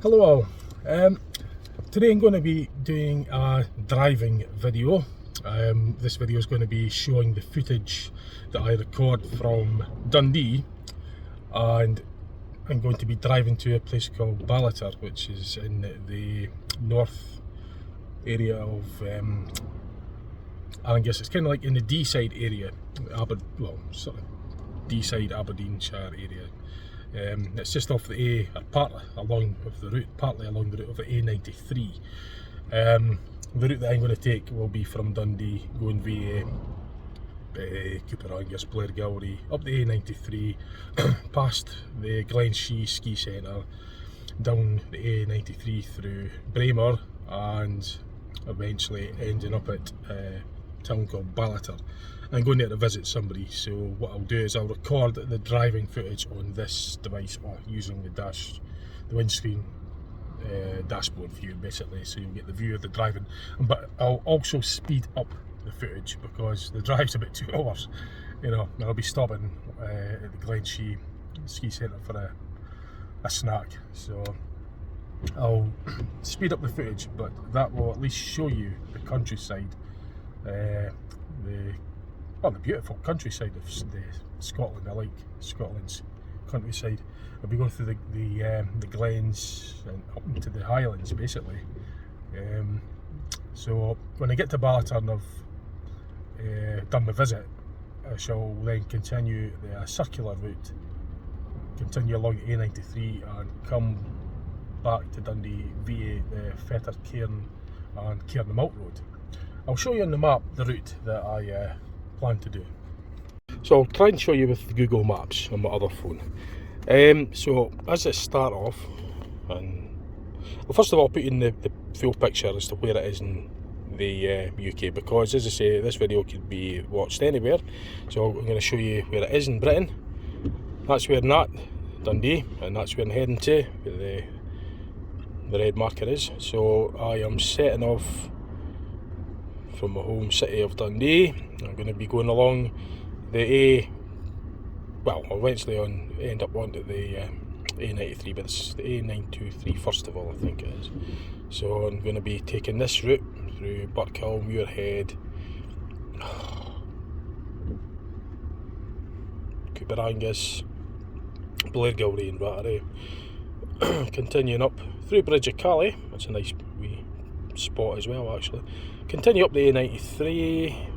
Hello all. Today I'm going to be doing a driving video. This video is going to be showing the footage that I record from Dundee, and I'm going to be driving to a place called Ballater, which is in the north area of Angus. It's kind of like in the Deeside area, sort of Deeside, Aberdeenshire area. It's just off the partly along the route of the A93. The route that I'm going to take will be from Dundee, going via Angus, Blairgowrie, up the A93, past the Glenshee Ski Centre, down the A93 through Braemar, and eventually ending up at a town called Ballater. I'm going there to visit somebody, so what I'll do is I'll record the driving footage on this device, or using the windscreen dashboard view basically, so you'll get the view of the driving. But I'll also speed up the footage because the drive's about 2 hours, you know, and I'll be stopping at the Glenshee Ski Centre for a snack, so I'll speed up the footage, but that will at least show you the countryside, the beautiful countryside of Scotland. I like Scotland's countryside. I'll be going through the glens and up into the highlands basically. So when I get to Ballater and I've done my visit, I shall then continue the circular route, continue along the A93 and come back to Dundee via the Fetter, Cairn and Cairn Road. I'll show you on the map the route that I plan to do. So I'll try and show you with Google Maps on my other phone. So as I start off, and well, first of all I'll put in the full picture as to where it is in the UK, because as I say, this video could be watched anywhere. So I'm going to show you where it is in Britain. That's where I'm at, Dundee, and that's where I'm heading to, where the red marker is. So I am setting off from my home city of Dundee. I'm going to be going along the I'll eventually end up onto the A93, but it's the A923 first of all, I think it is. So I'm going to be taking this route through Birkhill, Muirhead, Angus, Blairgowrie and Ballater, continuing up through Bridge of Cally. That's a nice wee spot as well actually. Continue up the A93.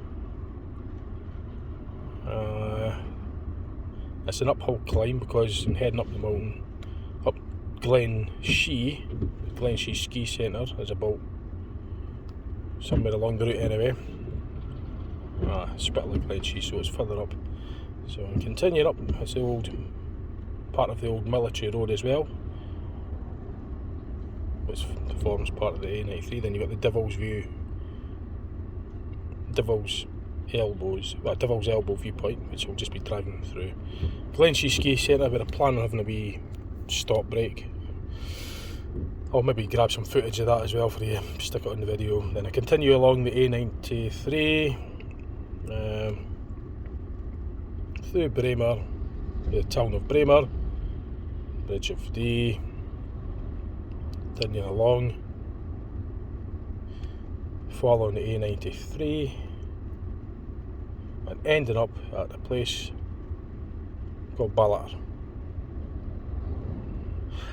It's an uphill climb because I'm heading up the mountain, up Glenshee Ski Centre is about somewhere along the route anyway. It's a bit like Glenshee, so it's further up. So I'm continuing up. It's the old part of the old military road as well, which forms part of the A93. Then you've got the Devil's Elbow viewpoint, which will just be driving through Glenshee Ski Centre, with a plan on having a wee stop break. I'll maybe grab some footage of that as well for you, stick it on the video. Then I continue along the A93 through Braemar, the town of Braemar, Bridge of Dee, continuing along, following the A93 and ending up at a place called Ballater.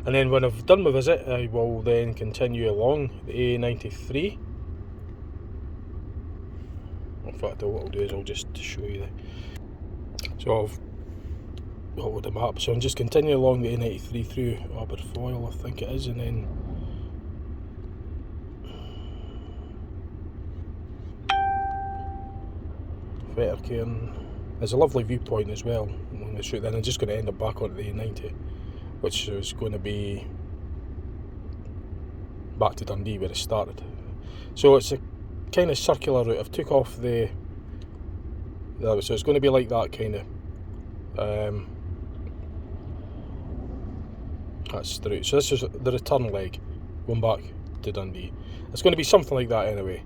And then when I've done my visit, I will then continue along the A93. In fact, what I'll do is I'll just show you so I've got the map, so I'm just continuing along the A93 through Aberfoyle, I think it is, and then Fetter, Cairn. There's a lovely viewpoint as well along this route. Then I'm just going to end up back onto the A90, which is going to be back to Dundee where it started. So it's a kind of circular route. I've took off so it's going to be like that kind of. That's the route. So this is the return leg going back to Dundee. It's going to be something like that anyway.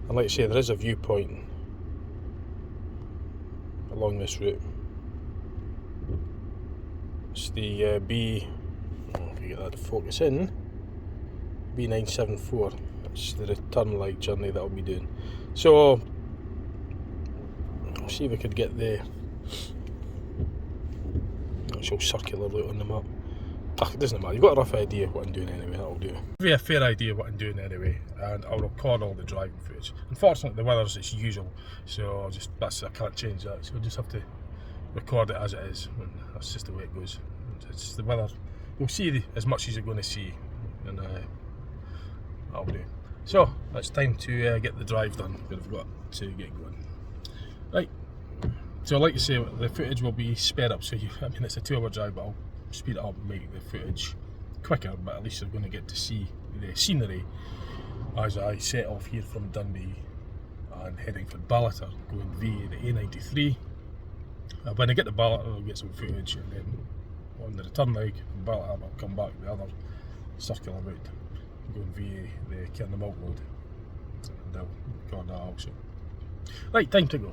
And like I say, there is a viewpoint along this route. It's the B, if you get that to focus in, B974. That's the return leg journey that I'll be doing. So, I'll see if I could get the actual circular route on the map. It doesn't matter, you've got a rough idea of what I'm doing anyway, that'll do. Give you a fair idea of what I'm doing anyway, and I'll record all the driving footage. Unfortunately, the weather's as usual, so I can't change that, so I'll just have to record it as it is, and that's just the way it goes. It's the weather, you'll see as much as you're going to see, and that'll do. So, it's time to get the drive done, but I've got to get going. Right, so like I say, the footage will be sped up, so it's a 2-hour drive, but I'll speed it up and make the footage quicker, but at least you're going to get to see the scenery as I set off here from Dundee and heading for Ballater, going via the A93. When I get to Ballater, I'll get some footage, and then on the return leg from Ballater, I'll come back the other circular route, going via the Cairn Road, and I'll record that also. Right, time to go.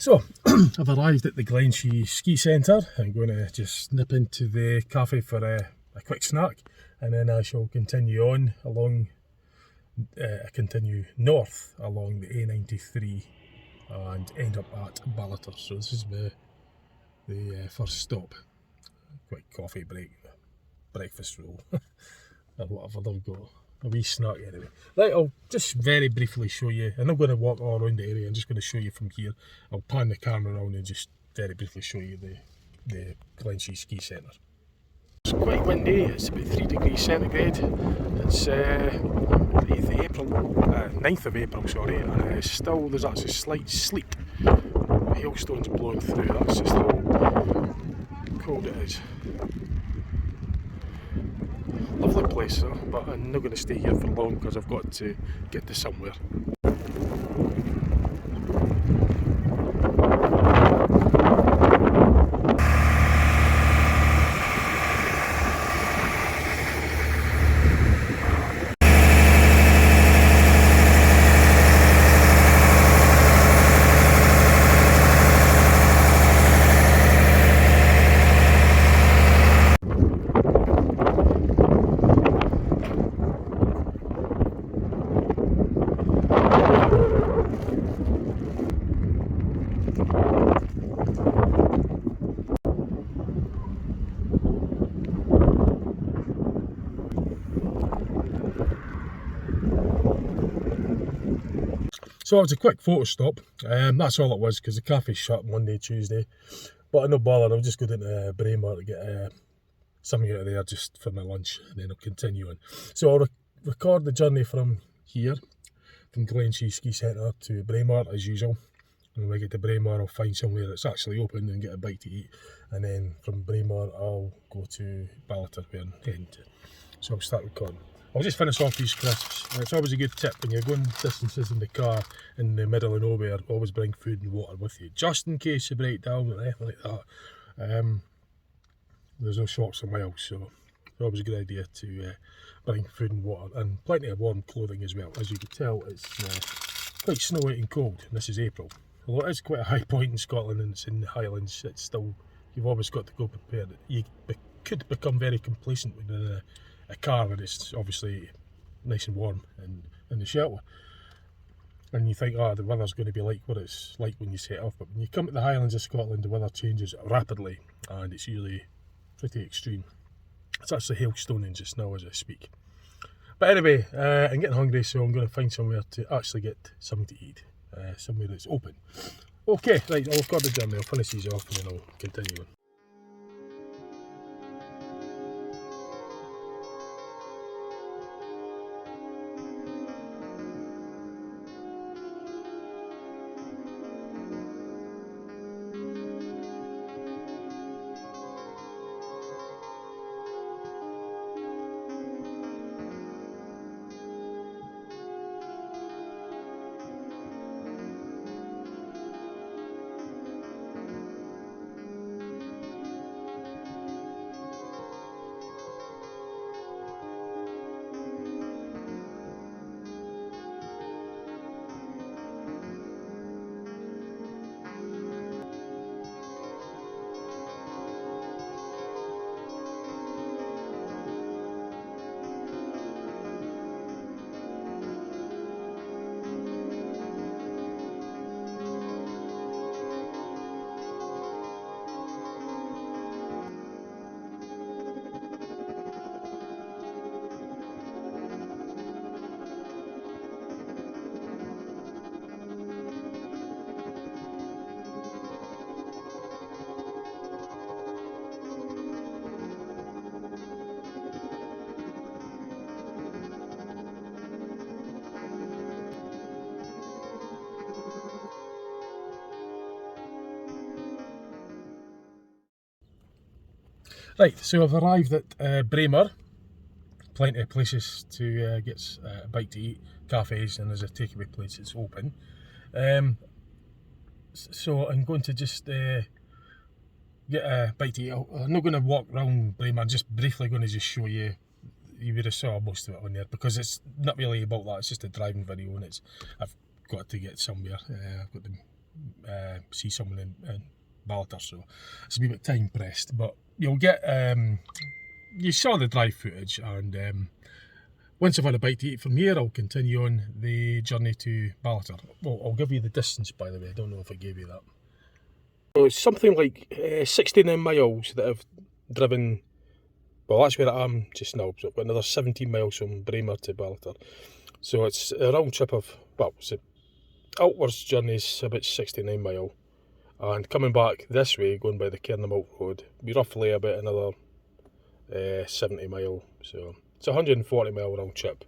So, I've arrived at the Glenshee ski centre. I'm going to just nip into the cafe for a quick snack, and then I shall continue on along, continue north along the A93 and end up at Ballater. So this is the first stop. Quick coffee break, breakfast roll, or whatever they've got. A wee snack anyway. Right, I'll just very briefly show you. I'm not going to walk all around the area, I'm just going to show you from here. I'll pan the camera around and just very briefly show you the Glenshee ski centre. It's quite windy, it's about 3 degrees centigrade. It's 8th of April, 9th of April, sorry, and still there's actually slight sleet. Hailstones blowing through, that's just how cold it is. Lovely place though, but I'm not going to stay here for long because I've got to get to somewhere. So it was a quick photo stop, that's all it was, because the cafe's shut Monday, Tuesday, but I'm no bother. I'll just go down to Braemar to get something out of there just for my lunch, and then I'll continue on. So I'll record the journey from here, from Glenshee Ski Centre to Braemar as usual, and when I get to Braemar I'll find somewhere that's actually open and get a bite to eat, and then from Braemar I'll go to Ballater where I'm heading to. So I'll start recording. I'll just finish off these crisps. It's always a good tip when you're going distances in the car in the middle of nowhere, always bring food and water with you, just in case you break down or anything like that. There's no shops for miles, so it's always a good idea to bring food and water, and plenty of warm clothing as well. As you can tell, it's quite snowy and cold, and this is April. Although it is quite a high point in Scotland and it's in the highlands, it's still, you've always got to go prepared. You could become very complacent when you're in a car when it's obviously nice and warm and in the shelter, and you think, oh, the weather's going to be like what it's like when you set off, but when you come to the highlands of Scotland the weather changes rapidly and it's usually pretty extreme. It's actually hailstoning just now as I speak. But anyway, I'm getting hungry, so I'm going to find somewhere to actually get something to eat, somewhere that's open. Okay, right, I'll record the journey, I'll finish these off and then I'll continue on. Right, so I've arrived at Braemar. Plenty of places to get a bite to eat, cafes, and there's a takeaway place that's open. So I'm going to just get a bite to eat. I'm not going to walk around Braemar, I'm just briefly going to just show you. You would have saw most of it on there, because it's not really about that, it's just a driving video, and I've got to get somewhere. I've got to see someone in Ballater, so it's a wee bit time pressed. But you'll get, you saw the drive footage, and once I've had a bite to eat from here, I'll continue on the journey to Ballater. Well, I'll give you the distance, by the way. I don't know if I gave you that. So it's something like 69 miles that I've driven. Well, that's where I am just now. So I've got another 17 miles from Braemar to Ballater. So it's a round trip of, well, it's a outwards journey is about 69 mile. And coming back this way, going by the Cairn road, be roughly about another 70 mile. So it's a 140 mile round trip,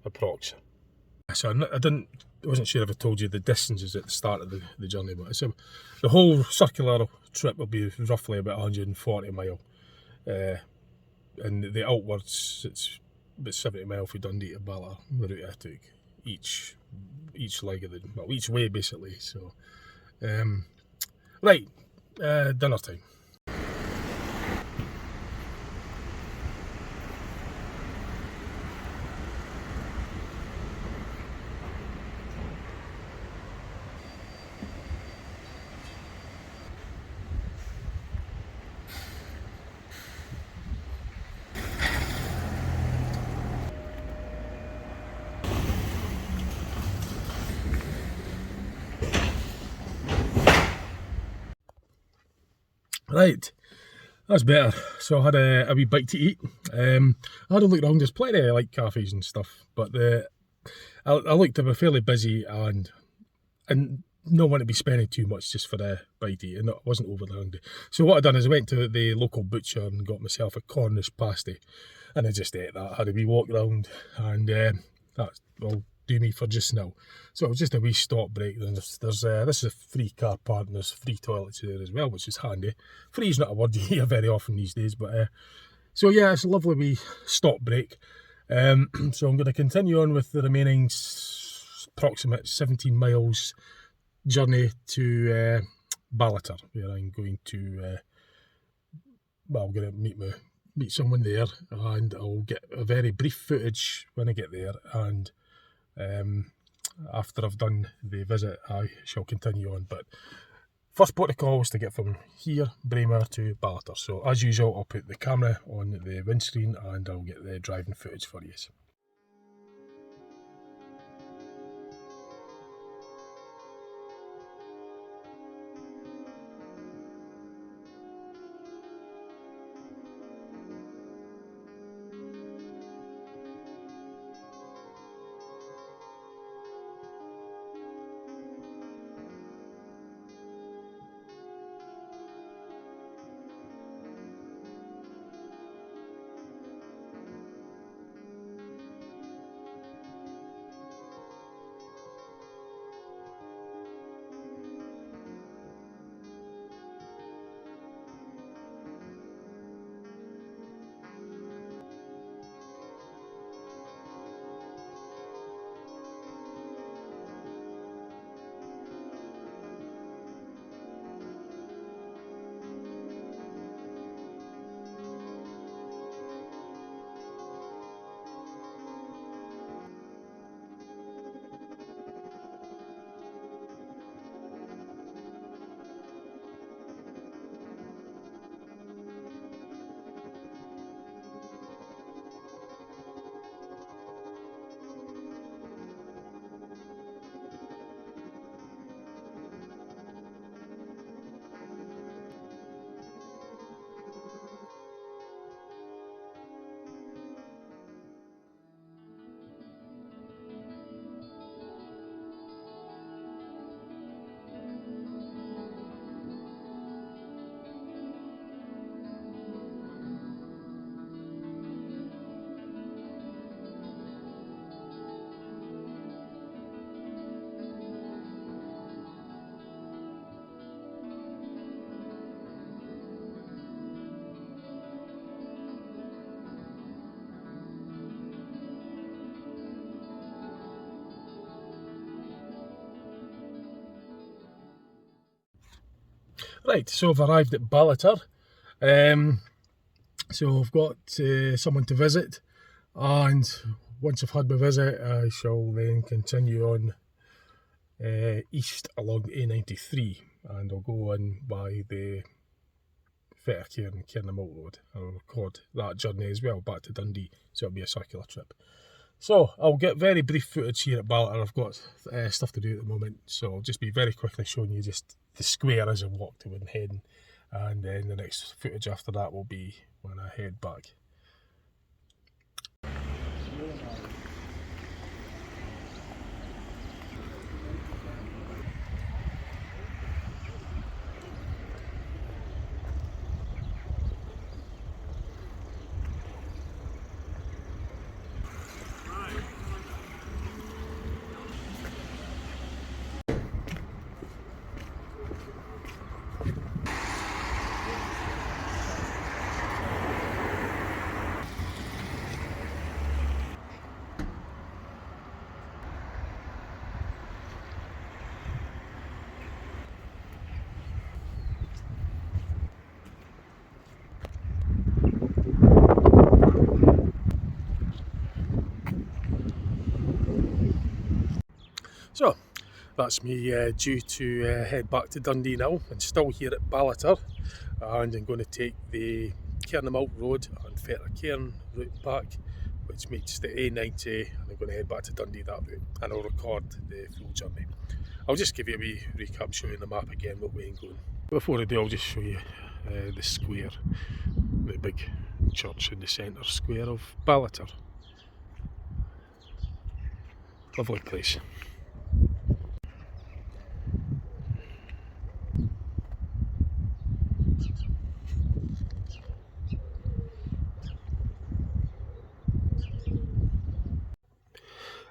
approx. So I wasn't sure if I told you the distances at the start of the journey, but the whole circular trip will be roughly about 140 mile. And the outwards, it's about 70 mile from Dundee to Ballater, the route I took, each leg of each way basically. So, right, dinner time. Right, that's better. So I had a wee bite to eat. I had a look around, there's plenty of like cafes and stuff, but I looked to be fairly busy and not want to be spending too much just for a bite to eat, and I wasn't overly hungry. So what I done is I went to the local butcher and got myself a Cornish pasty, and I just ate that. Had a wee walk around, and that will do me for just now. So it was just a wee stop break. Then there's this is a free car park and there's free toilets there as well, which is handy. Free is not a word you hear very often these days, but so yeah, it's a lovely wee stop break. So I'm going to continue on with the remaining approximate 17 miles journey to Ballater, where I'm going to well, I'm going to meet someone there, and I'll get a very brief footage when I get there, and after I've done the visit I shall continue on. But first port of call is to get from here, Braemar, to Ballater. So as usual, I'll put the camera on the windscreen and I'll get the driving footage for you. Right, so I've arrived at Ballater. So I've got someone to visit, and once I've had my visit I shall then continue on east along the A93, and I'll go in by the Cairn Road, and I'll record that journey as well back to Dundee, so it'll be a circular trip. So I'll get very brief footage here at Ballater. I've got stuff to do at the moment, so I'll just be very quickly showing you just the square as I walk to Winhead, and then the next footage after that will be when I head back. So that's me due to head back to Dundee now. I'm still here at Ballater, and I'm going to take the Cairn Road and Cairn route back, which meets the A90, and I'm going to head back to Dundee that route, and I'll record the full journey. I'll just give you a wee recap, showing the map again what way I'm going. Before I do, I'll just show you the square, the big church in the centre square of Ballater. Lovely place.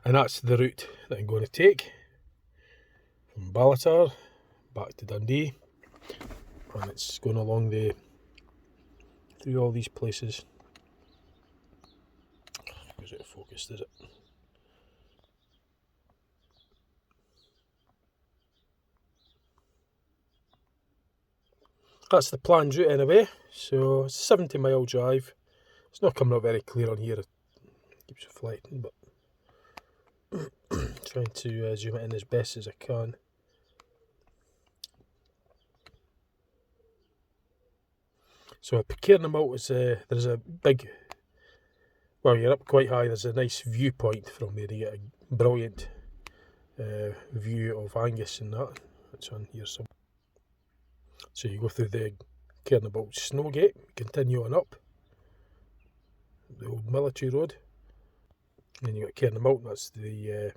And that's the route that I'm going to take from Ballater back to Dundee, and it's going along through all these places. Is it focused, is it? That's the planned route anyway, so it's a 70-mile drive. It's not coming up very clear on here, it keeps reflecting, but trying to zoom it in as best as I can. So at Cairn is there's a big, well, you're up quite high, there's a nice viewpoint from there. You get a brilliant view of Angus and that. It's on here somewhere. So you go through the Cairn snow gate, continue on up the old military road, and then you got Cairn Mountain. That's the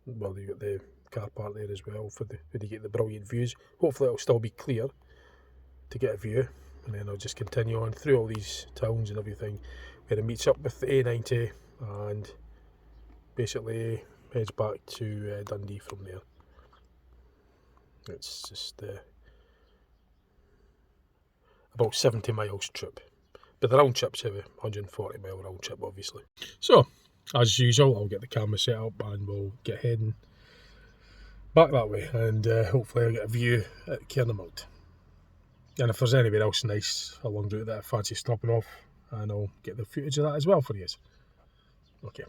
well, you got the car park there as well for where you get the brilliant views. Hopefully it'll still be clear to get a view, and then I'll just continue on through all these towns and everything, where it meets up with the A90 and basically heads back to Dundee from there. It's just about 70 miles trip, but the round trip's a 140-mile round trip, obviously. So as usual, I'll get the camera set up and we'll get heading back that way, and hopefully I'll get a view at Cairn. And if there's anywhere else nice along the route that I fancy stopping off, and I'll get the footage of that as well for you. Okay.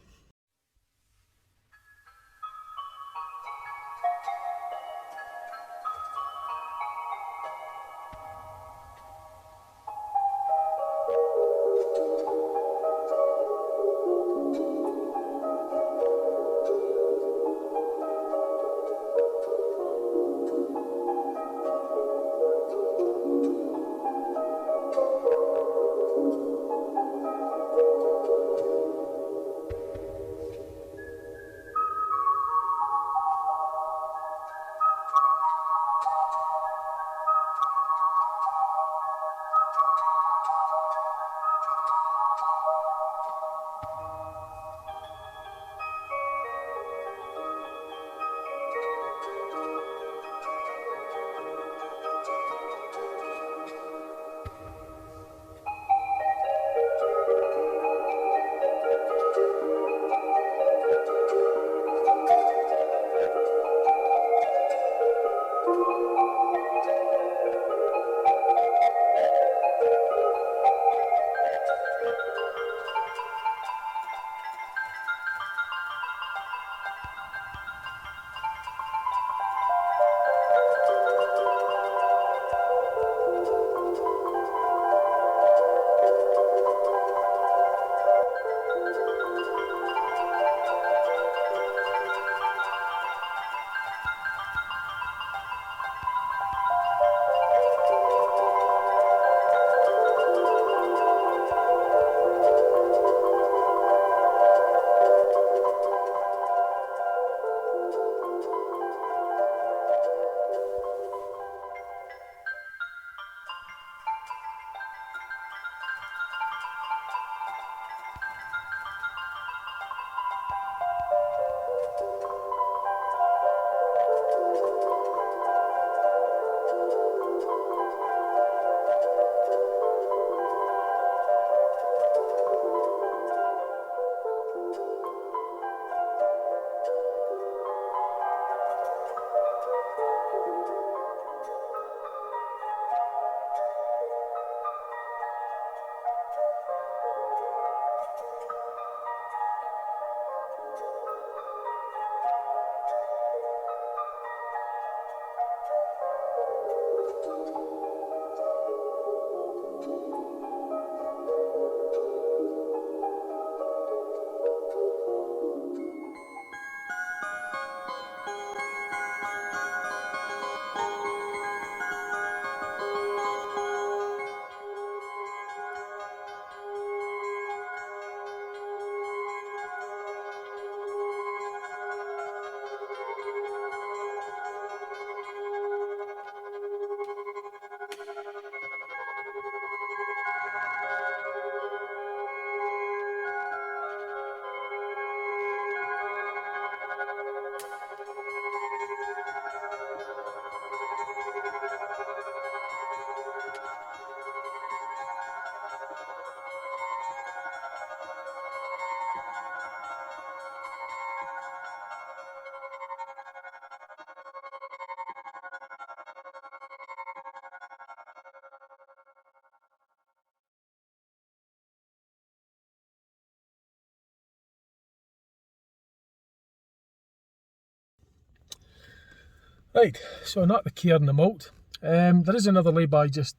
Right, so not the Cairn the malt. There is another lay-by just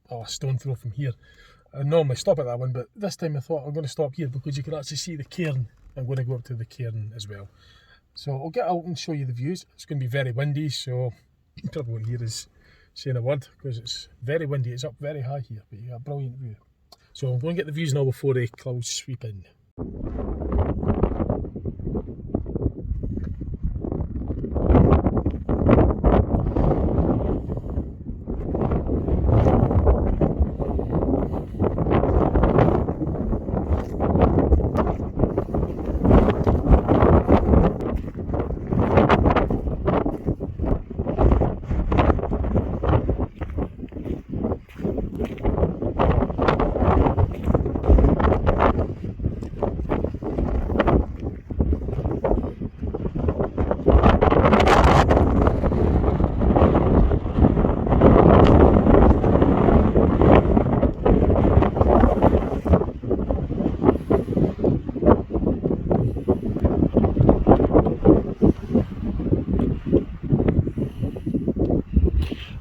a stone throw from here. I normally stop at that one, but this time I thought I'm going to stop here because you can actually see the Cairn. I'm going to go up to the Cairn as well. So I'll get out and show you the views. It's going to be very windy, so you probably won't hear us saying a word because it's very windy. It's up very high here, but you got a brilliant view. So I'm going to get the views now before the clouds sweep in.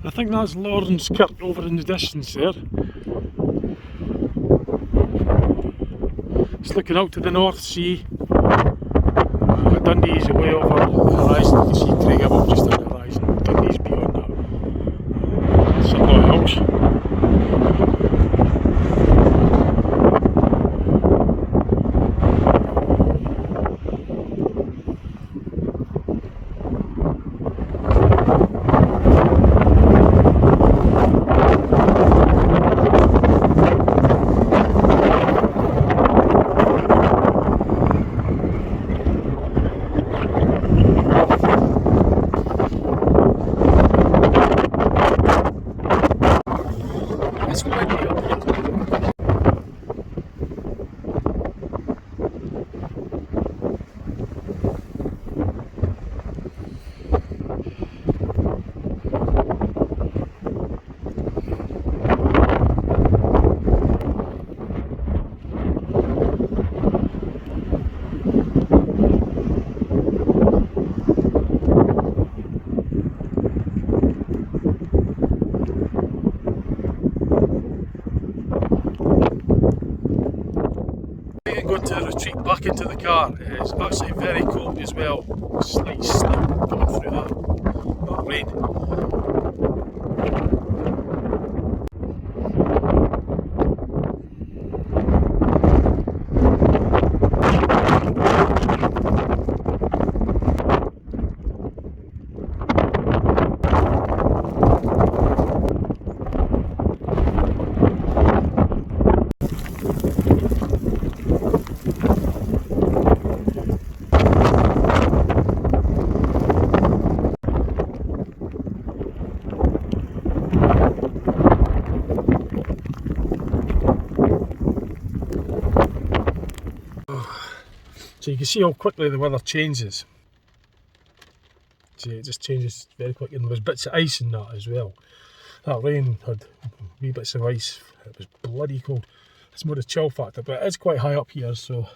I think that's Lawrence Kirk over in the distance there. It's looking out to the North Sea. Dundee's away over the horizon. You can see Craigavon just on the horizon. Dundee's beyond that. Something else. Retreat back into the car. It's actually very cold as well. Slight snip coming through that rain. So you can see how quickly the weather changes. See, it just changes very quickly, and there's bits of ice in that as well. That rain had wee bits of ice. It was bloody cold. It's more the chill factor, but it is quite high up here, so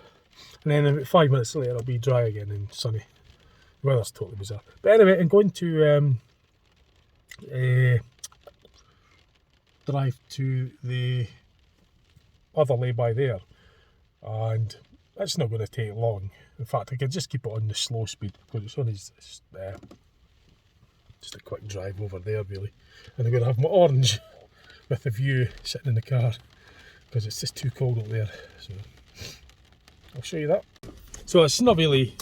and then about 5 minutes later it'll be dry again and sunny. The weather's totally bizarre. But anyway, I'm going to drive to the other lay-by there, and it's not going to take long. In fact, I could just keep it on the slow speed because it's only just a quick drive over there really. And I'm going to have my orange with the view sitting in the car because it's just too cold up there. So I'll show you that. So it's not really,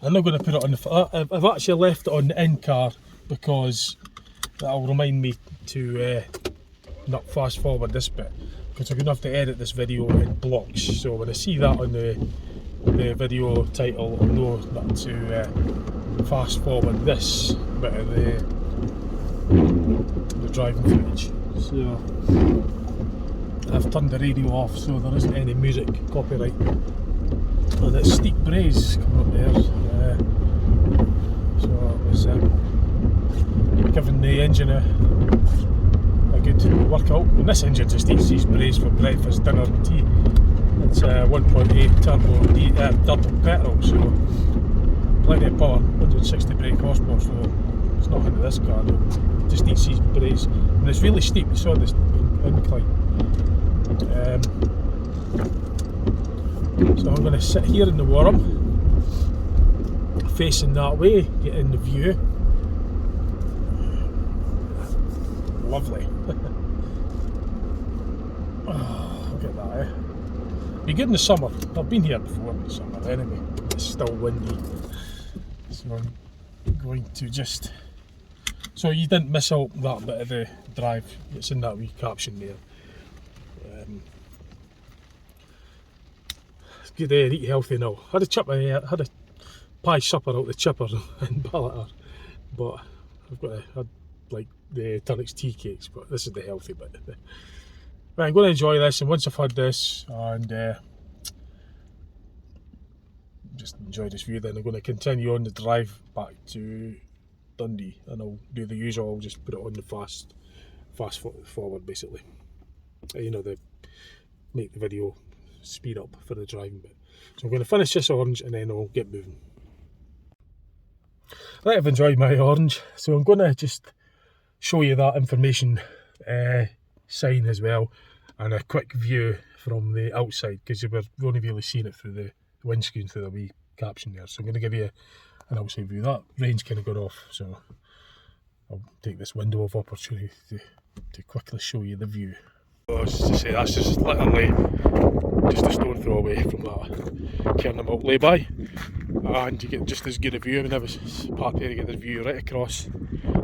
I'm not going to put it on the, I've actually left it on the in car because that'll remind me to not fast forward this bit, because I'm going to have to edit this video in blocks. So when I see that on the video title, I'll know not to fast forward this bit of the driving footage. So I've turned the radio off so there isn't any music copyright. And it's steep braes coming up there, so it was giving the engine a good workout. And this engine just eats these braes for breakfast, dinner and tea. It's 1.8 turbo petrol, so plenty of power, 160 brake horsepower, so it's not into this car, it just eats these braes. And it's really steep, you saw this incline. So I'm going to sit here in the warm, facing that way, get in the view. Lovely. Oh, look at that, eh? Be good in the summer. I've been here before in the summer anyway. It's still windy. So I'm going to just... So you didn't miss out that bit of the drive. It's in that wee caption there. It's good to eat healthy now. Had a pie supper out the chipper in Ballater, but I've got had like the Turnick's tea cakes, but this is the healthy bit. Right, I'm going to enjoy this, and once I've had this and just enjoy this view, then I'm going to continue on the drive back to Dundee, and I'll do the usual. I'll just put it on the fast forward basically. You know, make the video speed up for the driving bit. So I'm going to finish this orange and then I'll get moving. Right, I've enjoyed my orange, so I'm going to just show you that information sign as well, and a quick view from the outside, because you've only really seen it through the windscreen, through the wee caption there. So I'm going to give you an outside view. That rain's kind of got off, so I'll take this window of opportunity to quickly show you the view. As to say, that's just literally just a stone throw away from that Cairn lay-by, and you get just as good a view. I mean, I was part there, you get the view right across,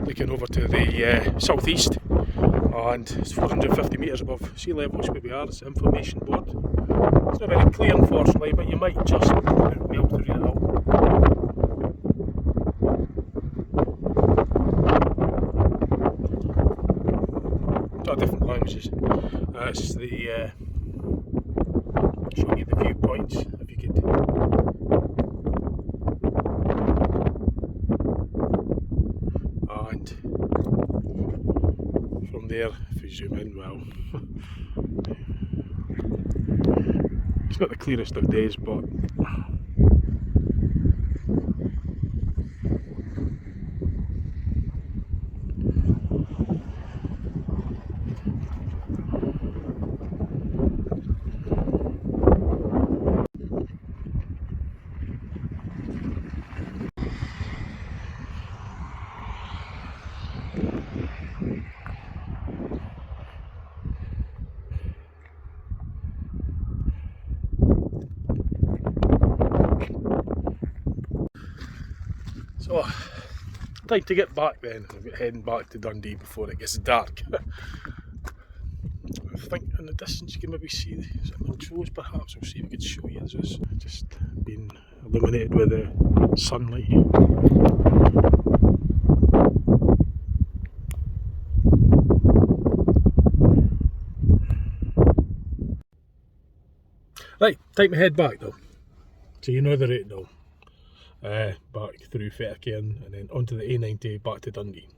looking over to the southeast, and it's 450 metres above sea level, which where we are. It's an information board. It's not very clear, unfortunately, but you might just be able to read it out. Different languages. That's the showing you the viewpoints. If you could, and from there, if you zoom in, well, it's not the clearest of days, but so time to get back then. I'm heading back to Dundee before it gets dark. I think in the distance you can maybe see some trees perhaps. I'll see if we can show you. This is just being illuminated with the sunlight. Right, time to head back though. So you know the route now. Back through Cairn and then onto the A90 back to Dundee.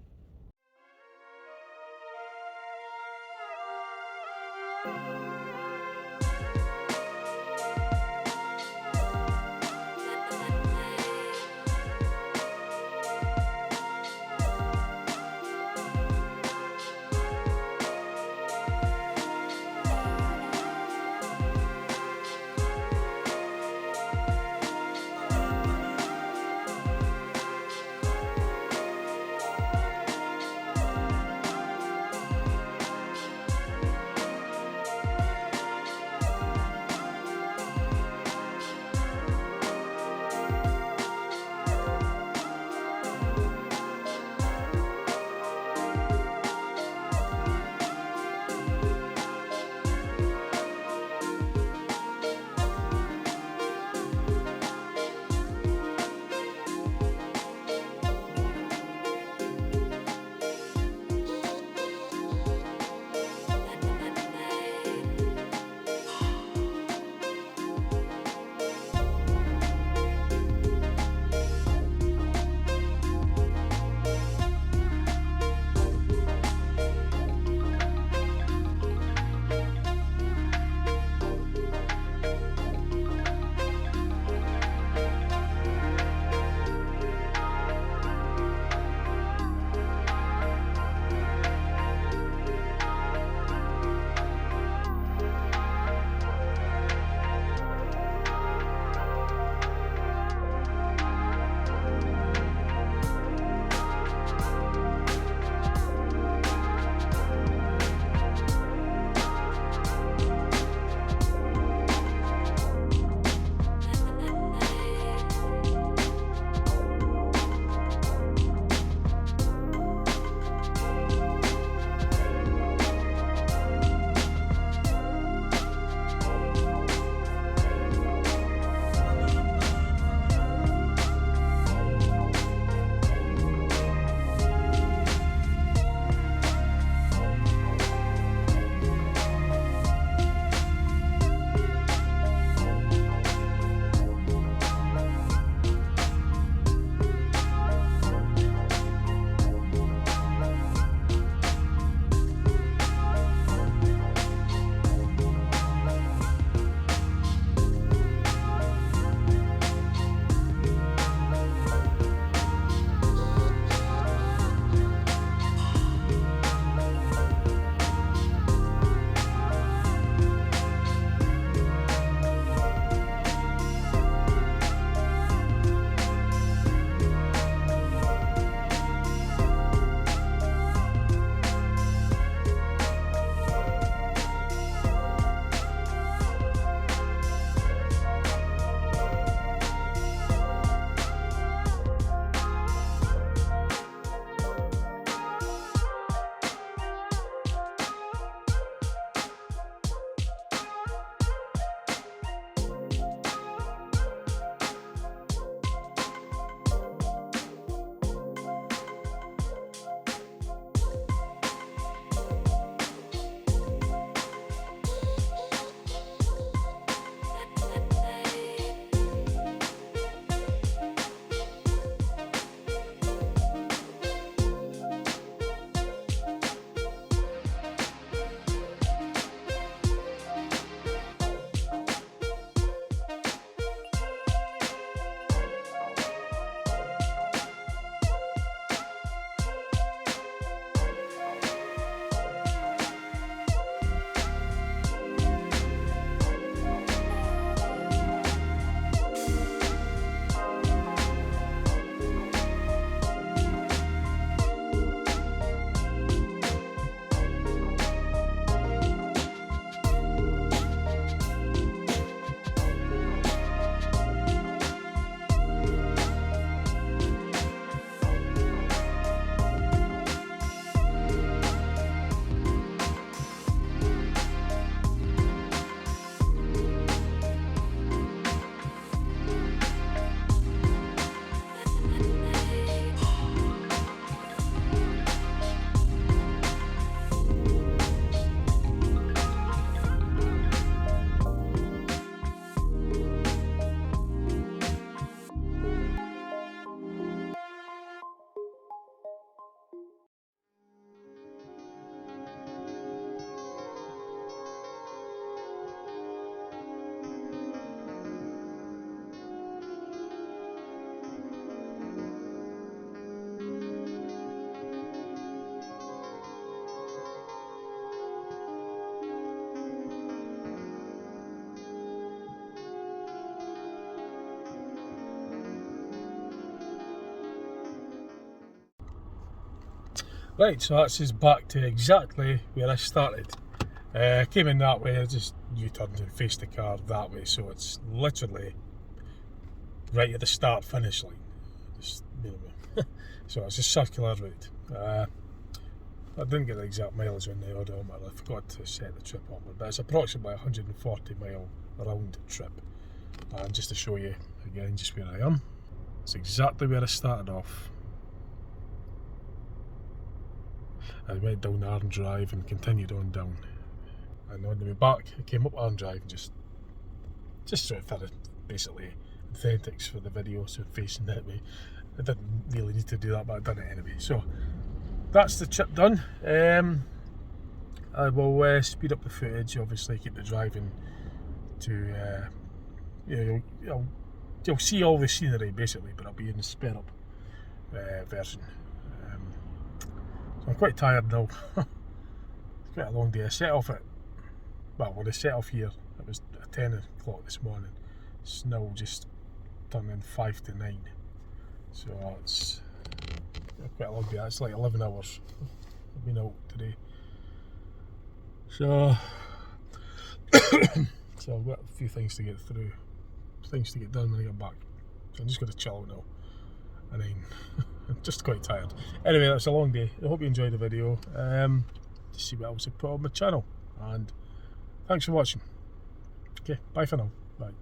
Right, so that's us back to exactly where I started. Came in that way, I just U-turned and faced the car that way, so it's literally right at the start finish line. Just, so it's a circular route. I didn't get the exact mileage on the odometer, I forgot to set the trip up, but it's approximately 140 mile round trip. And just to show you again just where I am, it's exactly where I started off. I went down Arn Drive and continued on down. And on the way back, I came up Arn Drive and just sort of for the basically authentics for the video, so facing that way. I didn't really need to do that, but I've done it anyway. So that's the trip done. I will speed up the footage, obviously keep the driving to, you'll see all the scenery basically, but I'll be in the sped up version. So I'm quite tired now. It's quite a long day. I set off at, well, when I set off here, it was at 10 o'clock this morning. It's now just turning 5 to 9. So it's quite a long day. It's like 11 hours I've been out today. So, so I've got a few things to get through, things to get done when I get back. So I'm just going to chill out now. And then I'm just quite tired. Anyway, that's a long day. I hope you enjoyed the video. Just see what else I put on my channel. And thanks for watching. Okay, bye for now. Bye.